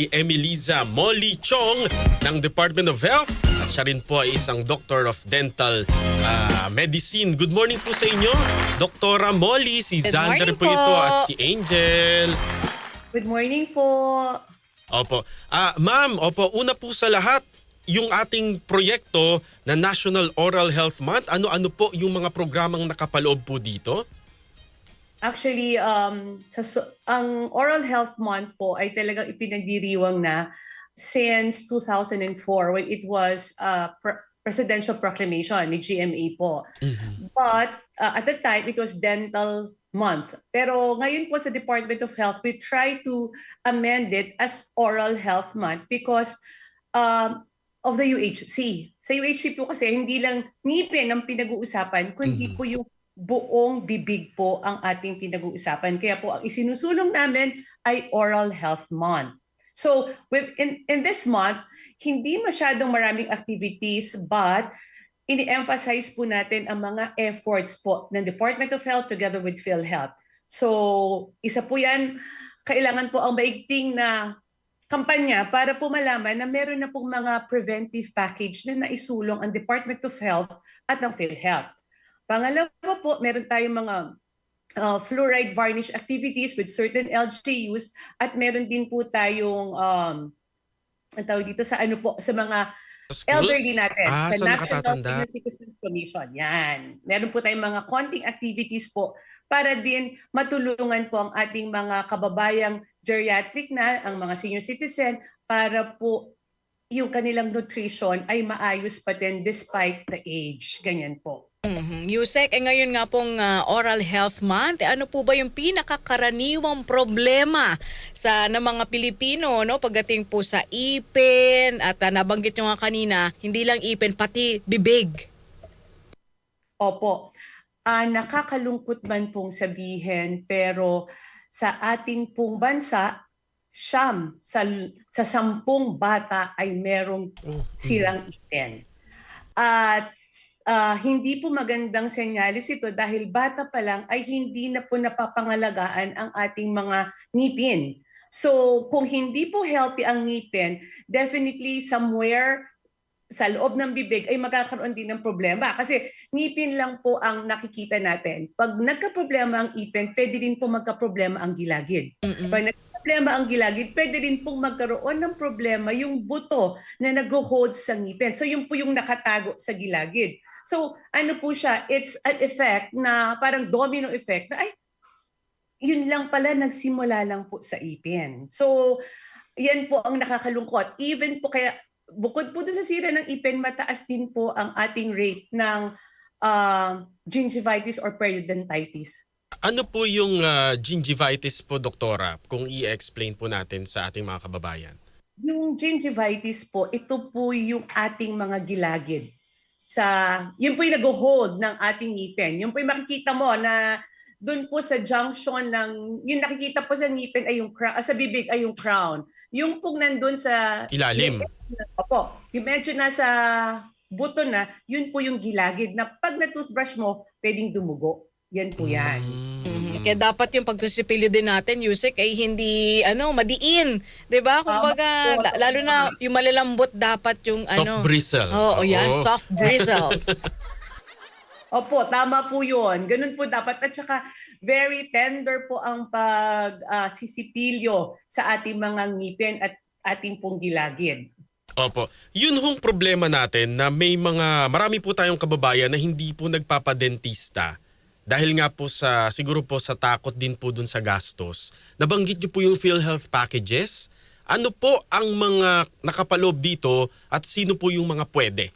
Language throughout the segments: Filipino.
Emiliza Molly Chong ng Department of Health at siya rin po ay isang Doctor of Dental Medicine. Good morning po sa inyo, Doktora Molly. Si Good Xander morning po ito po. at si Angel. Good morning po. Opo. Ma'am, una po sa lahat, yung ating proyekto na National Oral Health Month, ano-ano po yung mga programang nakapaloob po dito? Actually, ang Oral Health Month po ay talagang ipinagdiriwang na since 2004 when it was presidential proclamation ni GMA po. But at the time, it was Dental Month. Pero ngayon po sa Department of Health, we try to amend it as Oral Health Month because of the UHC. Sa UHC po kasi hindi lang ngipin ang pinag-uusapan, kundi po yung buong bibig po ang ating pinag-uusapan. Kaya po ang isinusulong namin ay Oral Health Month. So in this month, hindi masyadong maraming activities but ini-emphasize po natin ang mga efforts po ng Department of Health together with PhilHealth. So isa po yan, kailangan po ang maigting na kampanya para po malaman na meron na pong mga preventive package na naisulong ang Department of Health at ng PhilHealth. Pangalawa po, meron tayong mga fluoride varnish activities with certain LGUs at meron din po tayong ang tawag dito sa sa mga Schools? elderly natin. Sa National nakatatanda. Senior Citizens Commission. Yan. Meron po tayong mga konting activities po para din matulungan po ang ating mga kababayang geriatric na, ang mga senior citizen, para po yung kanilang nutrition ay maayos pa din despite the age. Ganyan po. Yusek, ngayon nga pong Oral Health Month, ano po ba yung pinakakaraniwang problema ng mga Pilipino, no? Pagdating po sa ipin at nabanggit nyo nga kanina, hindi lang ipin, pati bibig. Opo. Nakakalungkot man pong sabihin, pero sa ating pong bansa, siyam sa 10 bata ay merong sirang ipin. At hindi po magandang senyalis ito dahil bata pa lang ay hindi na po napapangalagaan ang ating mga ngipin. So kung hindi po healthy ang ngipin, definitely somewhere sa loob ng bibig ay magkakaroon din ng problema. Kasi ngipin lang po ang nakikita natin. Pag nagka-problema ang ipin, pwede din po magka-problema ang gilagid. Pag problema ang gilagid, pwede rin pong magkaroon ng problema yung buto na nag-hold sa ngipin. So yun po yung nakatago sa gilagid. So ano po siya, it's an effect na parang domino effect na ay, yun lang pala, nagsimula lang po sa ipin. So yan po ang nakakalungkot. Even po kaya, bukod po doon sa sira ng ipin, mataas din po ang ating rate ng gingivitis or periodontitis. Ano po yung gingivitis po, Doktora? Kung i-explain po natin sa ating mga kababayan. Yung gingivitis po, ito po yung ating mga gilagid. Yun po yung nag-hold ng ating ngipin. Yun po yung makikita mo na doon po sa junction ng, yung nakikita po sa ngipin ay yung sa bibig ay yung crown. Yung pong nandun sa Ilalim. Opo, yung medyo nasa buto na, yun po yung gilagid na pag na-toothbrush mo, pwedeng dumugo. Yan po yan. Kaya dapat yung pagsusipilyo din natin, Yusek, ay hindi madiin. 'Di ba? Kumbaga, lalo na yung malalambot dapat yung Soft bristle. Oo, yan, soft bristles. Opo, tama po yun. Ganun po dapat. At saka very tender po ang pagsisipilyo sa ating mga ngipin at ating pong gilagid. Opo. Yun hong problema natin na marami po tayong kababayan na hindi po nagpapadentista. Dahil nga po siguro po sa takot din po dun sa gastos. Nabanggit niyo po yung PhilHealth packages. Ano po ang mga nakapaloob dito at sino po yung mga pwede?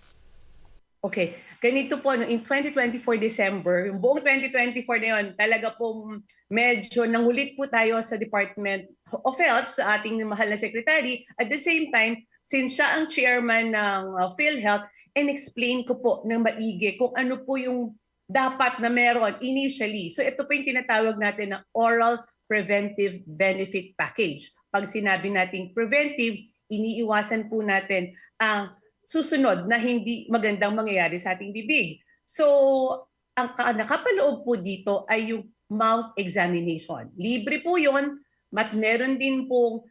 Okay, ganito po, no, in 2024 December, yung buong 2024 na yun, talaga pong medyo nangulit po tayo sa Department of Health, sa ating mahal na secretary. At the same time, since siya ang chairman ng PhilHealth, and-explain ko po ng maigi kung ano po yung dapat na meron initially. So ito po yung tinatawag natin na Oral Preventive Benefit Package. Pag sinabi nating preventive, iniiwasan po natin ang susunod na hindi magandang mangyayari sa ating bibig. So ang nakapaloob po dito ay yung mouth examination. Libre po yun, meron din pong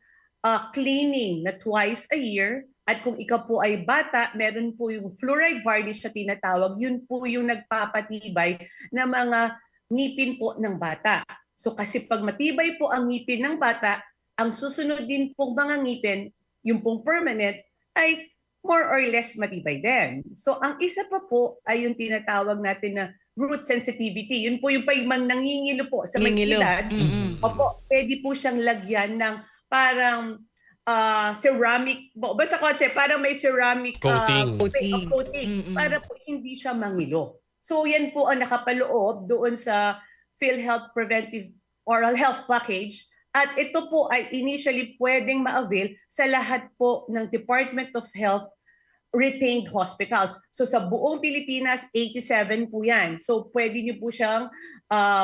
cleaning na twice a year. At kung ikaw po ay bata, meron po yung fluoride varnish na tinatawag. Yun po yung nagpapatibay ng mga ngipin po ng bata. So kasi pag matibay po ang ngipin ng bata, ang susunod din pong mga ngipin, yung pong permanent, ay more or less matibay din. So ang isa pa po ay yung tinatawag natin na root sensitivity. Yun po yung pagmang nangingilo po sa may Nangingilo. kilad. Mm-mm. Opo, pwede po siyang lagyan ng parang ceramic, basta kotse, parang may ceramic Coating. Mm-mm. para po hindi siya mangilo. So yan po ang nakapaloob doon sa PhilHealth Preventive Oral Health Package. At ito po ay initially pwedeng ma-avail sa lahat po ng Department of Health retained hospitals. So sa buong Pilipinas, 87 po yan. So pwede niyo po siyang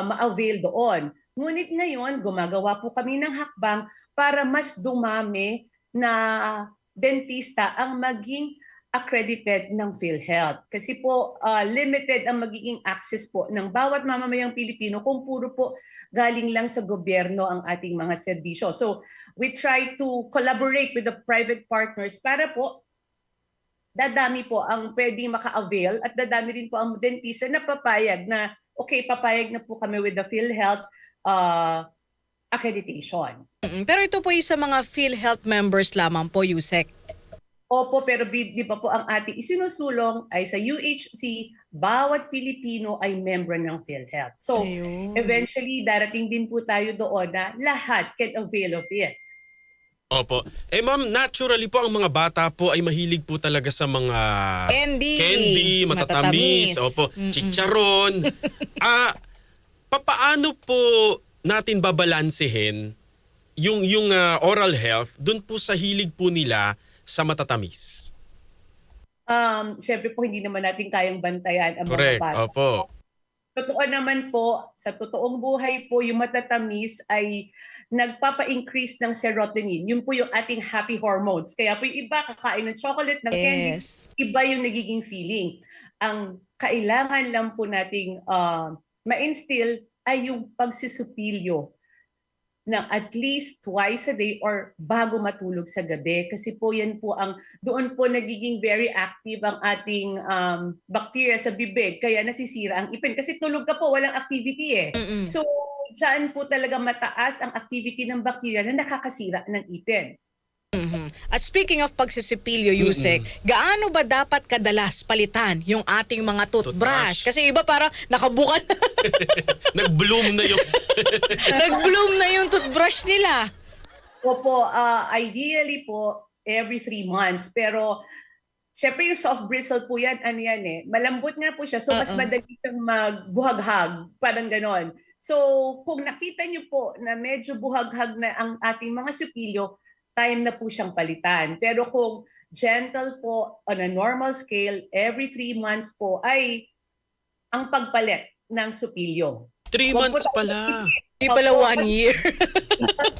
ma-avail doon. Ngunit ngayon, gumagawa po kami ng hakbang para mas dumami na dentista ang maging accredited ng PhilHealth. Kasi po limited ang magiging access po ng bawat mamamayang Pilipino kung puro po galing lang sa gobyerno ang ating mga serbisyo. So we try to collaborate with the private partners para po dadami po ang pwedeng maka-avail at dadami rin po ang dentista na papayag na okay, papayag na po kami with the PhilHealth accreditation. Pero ito po yung sa mga PhilHealth members lamang po, Yusek. Opo, pero di ba po ang ating isinusulong ay sa UHC, bawat Pilipino ay member ng PhilHealth. So, Ayun. eventually, darating din po tayo doon na lahat can avail of it. Opo. Ma'am, naturally po ang mga bata po ay mahilig po talaga sa mga Candy. matatamis, opo, chicharon. Papaano po natin babalansehin yung oral health dun po sa hilig po nila sa matatamis? Siyempre po, hindi naman natin kayang bantayan ang Correct, mga bata. opo. Totoo naman po, sa totoong buhay po, yung matatamis ay nagpapa-increase ng serotonin. Yun po yung ating happy hormones. Kaya po yung iba kakain ng chocolate, ng candies, iba yung nagiging feeling. Ang kailangan lang po nating ma-instill ay yung pagsisupilyo ng at least twice a day or bago matulog sa gabi. Kasi po yan po doon po nagiging very active ang ating bacteria sa bibig. Kaya nasisira ang ipin. Kasi tulog ka po, walang activity eh. So, dyan po talaga mataas ang activity ng bacteria na nakakasira ng ipin. At speaking of pagsisipilyo, Yusek, gaano ba dapat kadalas palitan yung ating mga toothbrush? Toothbrush. Kasi iba parang nakabukan na. Nag-bloom na yung... Nag-bloom na yung toothbrush nila. Opo, ideally po, every 3 months. Pero, syempre yung soft bristle po yan, ano yan eh, malambot nga po siya. So, mas madali siyang magbuhaghag, parang ganon. So, kung nakita niyo po na medyo buhaghag na ang ating mga supilyo, time na po siyang palitan. Pero kung gentle po, on a normal scale, every 3 months po ay ang pagpalit ng supilyo. 3 months pala. Hindi pala 1 year.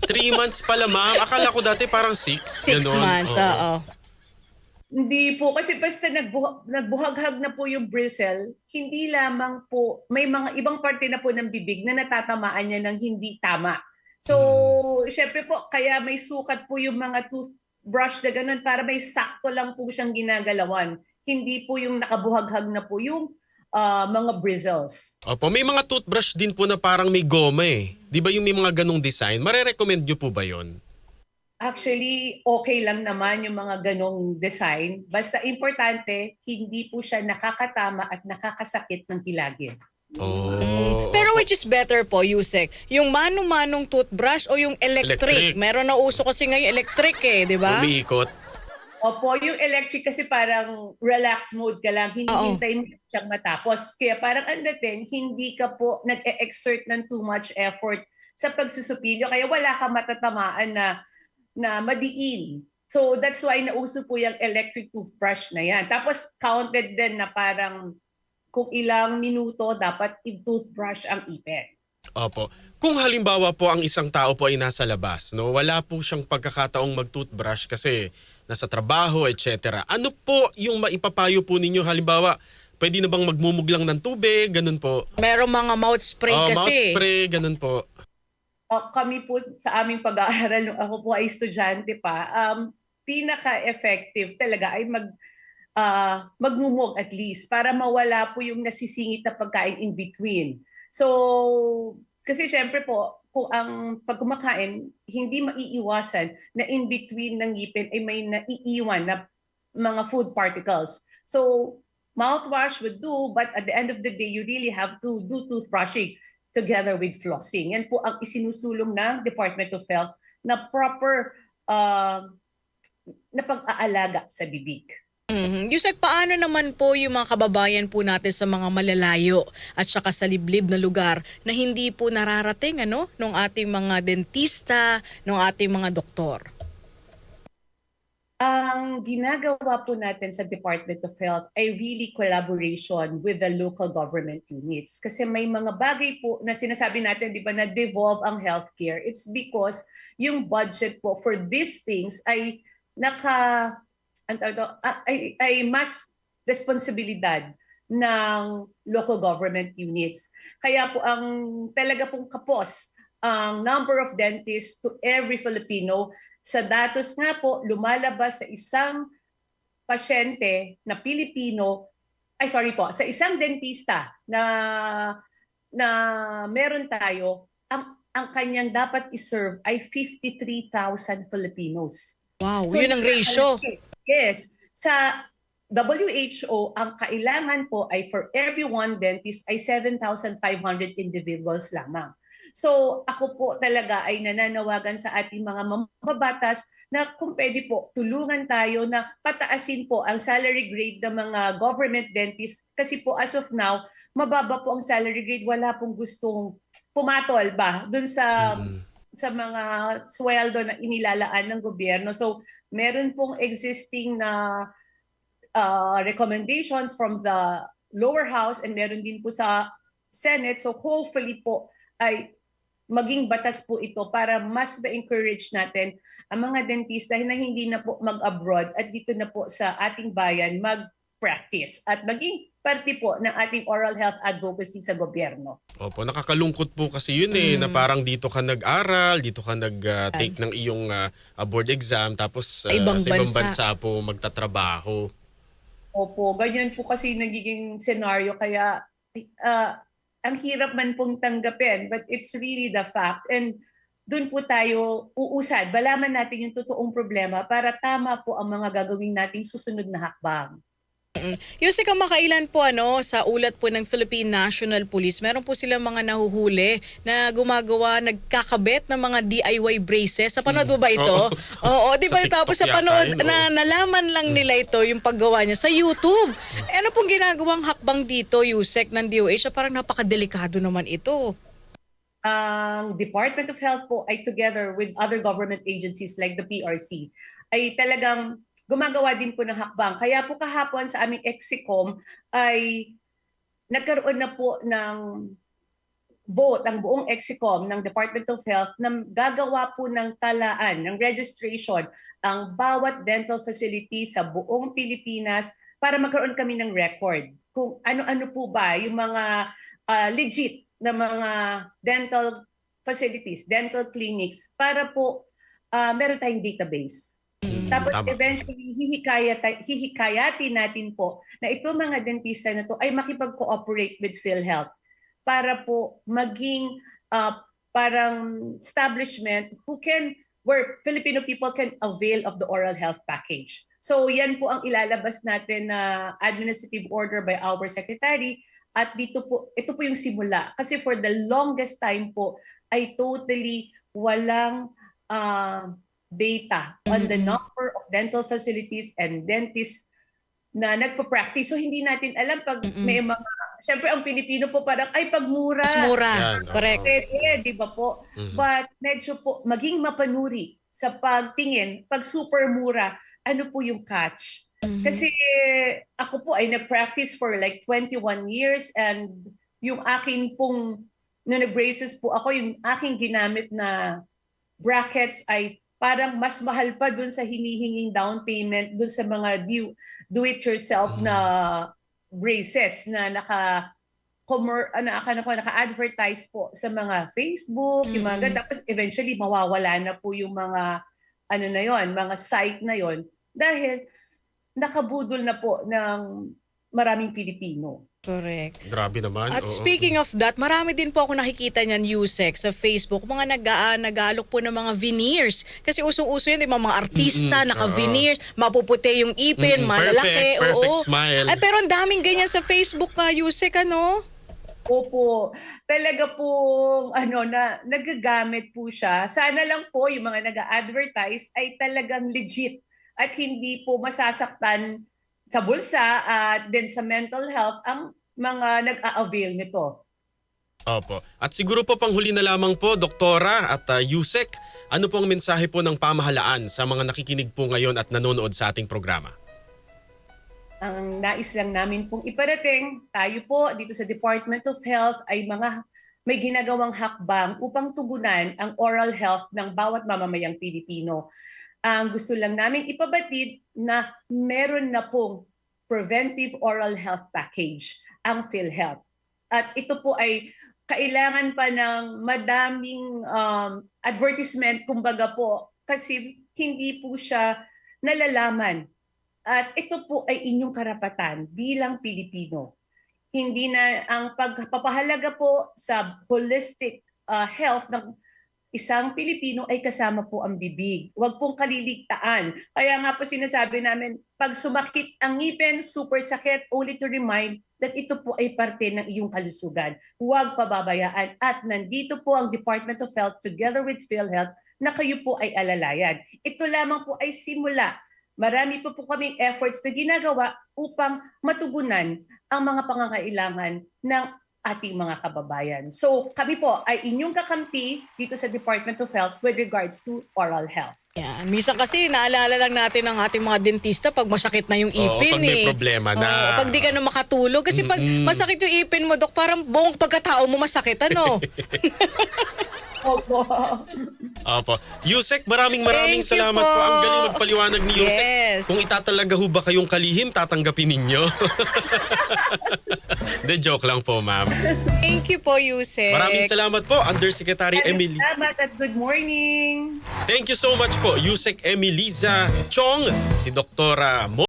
3 months pala, ma'am. Akala ko dati parang 6. 6 months, oo. Hindi po, kasi basta nagbuhaghag na po yung bristle, hindi lamang po, may mga ibang parte na po ng bibig na natatamaan niya ng hindi tama. So, syempre po, kaya may sukat po yung mga toothbrush na ganun para may sakto lang po siyang ginagalawan. Hindi po yung nakabuhaghag na po yung mga bristles. Opo, may mga toothbrush din po na parang may goma eh. Di ba yung may mga ganong design? Mare-recommend nyo po ba yon? Actually, okay lang naman yung mga ganong design. Basta importante, hindi po siya nakakatama at nakakasakit ng hilagin. Oh. Pero which is better po, Yusek? Yung mano-manong toothbrush o yung electric? Electric. Meron na uso kasi ngayon electric eh, di ba? Umiikot. Opo, yung electric kasi parang relax mode ka lang. Hindi Oo. hintayin mo siyang matapos. Kaya parang ang dating, hindi ka po nag-exert ng too much effort sa pagsusupilyo. Kaya wala ka matatamaan na madiin. So that's why nauso po yung electric toothbrush na yan. Tapos counted din na parang kung ilang minuto dapat i-toothbrush ang ipin. Opo. Kung halimbawa po ang isang tao po ay nasa labas, no, wala po siyang pagkakataong mag-toothbrush kasi nasa trabaho, etc. Ano po yung maipapayo po ninyo? Halimbawa, pwede na bang magmumuglang ng tubig? Ganun po. Merong mga mouth spray kasi. Mouth spray, ganun po. Kami po sa aming pag-aaral, nung ako po ay estudyante pa, pinaka-effective talaga ay magmumog at least para mawala po yung nasisingit na pagkain in between. So, kasi syempre po, kung ang pag kumakain, hindi maiiwasan na in between ng ngipin ay may naiiwan na mga food particles. So, mouthwash would do, but at the end of the day, you really have to do toothbrushing together with flossing. Yan po ang isinusulong ng Department of Health na proper na pag-aalaga sa bibig. Yusek, paano naman po yung mga kababayan po natin sa mga malalayo at saka sa liblib na lugar na hindi po nararating nung ating mga dentista, nung ating mga doktor? Ang ginagawa po natin sa Department of Health ay really collaboration with the local government units. Kasi may mga bagay po na sinasabi natin, di ba, na devolve ang healthcare. It's because yung budget po for these things ay ay mas responsibilidad ng local government units. Kaya po ang talaga pong kapos ang number of dentists to every Filipino. Sa datos nga po, lumalabas sa isang pasyente na Pilipino, sa isang dentista na meron tayo, ang kanyang dapat iserve ay 53,000 Filipinos. Wow, yun ang ratio. Yes. Sa WHO, ang kailangan po ay for every one dentist ay 7,500 individuals lamang. So ako po talaga ay nananawagan sa ating mga mambabatas na kung pwede po tulungan tayo na pataasin po ang salary grade ng mga government dentists kasi po as of now, mababa po ang salary grade. Wala pong gustong pumatol ba dun sa mga sweldo na inilalaan ng gobyerno. So meron pong existing na recommendations from the lower house and meron din po sa Senate. So hopefully po ay maging batas po ito para mas ma-encourage natin ang mga dentista na hindi na po mag-abroad at dito na po sa ating bayan mag-practice at maging parte po ng ating oral health advocacy sa gobyerno. Opo, nakakalungkot po kasi yun na parang dito ka nag-aral, dito ka nag-take ng iyong board exam, tapos Sa ibang sa ibang bansa. bansa po magtatrabaho. Opo, ganyan po kasi nagiging senaryo kaya ang hirap man pong tanggapin, but it's really the fact. And doon po tayo uusad, balaman natin yung totoong problema para tama po ang mga gagawin nating susunod na hakbang. Yusek, makailan po sa ulat po ng Philippine National Police, meron po silang mga nahuhuli na gumagawa, nagkakabit ng mga DIY braces. Sa panood mo ba ito? Oo. Oo, di ba? Sa TikTok Tapos sa yata panood yun, na nalaman lang nila ito, yung paggawa niya sa YouTube. Ano pong ginagawang hakbang dito, Yusek, ng DOH? Parang napakadelikado naman ito. Ang Department of Health po ay together with other government agencies like the PRC ay talagang gumagawa din po ng hakbang. Kaya po kahapon sa aming EXICOM ay nagkaroon na po ng vote ang buong EXICOM ng Department of Health na gagawa po ng talaan, ng registration ang bawat dental facility sa buong Pilipinas para magkaroon kami ng record kung ano-ano po ba yung mga legit na mga dental facilities, dental clinics para po meron tayong database. Tapos Tama. eventually hihikayatin natin po na itong mga dentista na to ay makipag-cooperate with PhilHealth para po maging parang establishment where Filipino people can avail of the oral health package. So yan po ang ilalabas natin na administrative order by our secretary at ito po yung simula. Kasi for the longest time po ay totally walang data on the number of dental facilities and dentists na nagpa-practice. So hindi natin alam pag may mga, syempre ang Pilipino po parang, ay pagmura. Mas mura. Yan, oo. Correct. Di ba po? But medyo po, maging mapanuri sa pagtingin, pag super mura, ano po yung catch? Kasi ako po ay nag-practice for like 21 years and yung akin pong, na nag-braces po ako, yung aking ginamit na brackets ay parang mas mahal pa dun sa hinihinging down payment dun sa mga do-it-yourself na braces na naka-advertise po sa mga Facebook, yung mga ganun. Tapos eventually mawawala na po yung mga mga site na yon dahil nakabudol na po ng maraming Pilipino. Correct. Grabe naman. At oo. speaking of that, marami din po ako nakikita niyan, Yusek, sa Facebook, mga nag-aalok po ng mga veneers. Kasi usong-uso yun, di ba, mga artista, naka-veneers, mapuputi yung ipin, malalaki. Perfect smile. Ay, pero ang daming ganyan sa Facebook ka, Yusek, ano? Opo, talaga po nagagamit po siya. Sana lang po yung mga nag-advertise ay talagang legit at hindi po masasaktan sa bulsa at din sa mental health ang mga nag-a-avail nito. Opo. At siguro po panghuli na lamang po, Doktora at Yusek, ano pong mensahe po ng pamahalaan sa mga nakikinig po ngayon at nanonood sa ating programa? Ang nais lang namin pong iparating, tayo po dito sa Department of Health ay may ginagawang hakbang upang tugunan ang oral health ng bawat mamamayang Pilipino. Ang gusto lang namin ipabatid na meron na pong preventive oral health package ang PhilHealth. At ito po ay kailangan pa ng madaming advertisement, kumbaga po, kasi hindi po siya nalalaman. At ito po ay inyong karapatan bilang Pilipino. Hindi na ang pagpapahalaga po sa holistic health ng isang Pilipino ay kasama po ang bibig. Huwag pong kaliligtaan. Kaya nga po sinasabi namin, pag sumakit ang ngipin, super sakit, only to remind that ito po ay parte ng iyong kalusugan. Huwag pababayaan. At nandito po ang Department of Health together with PhilHealth na kayo po ay alalayan. Ito lamang po ay simula. Marami po kaming efforts na ginagawa upang matugunan ang mga pangangailangan ng ating mga kababayan. So kami po ay inyong kakampi dito sa Department of Health with regards to oral health. Yan. Minsan kasi naalala lang natin ang ating mga dentista pag masakit na yung ipin. pag may problema na. Oo, pag di ka na makatulog. Kasi pag masakit yung ipin mo, Dok, parang buong pagkatao mo masakit, ano? Opo. Opo. Yusek, maraming Thank you salamat po. po. Ang galing magpaliwanag ni Yusek. Yes. Kung itatalaga ho ba kayong kalihim, tatanggapin ninyo. De joke lang po, ma'am. Thank you po, Yusek. Maraming salamat po, Undersecretary Emily. Salamat at good morning. Thank you so much po, Yusek Emiliza Chong, si Doktora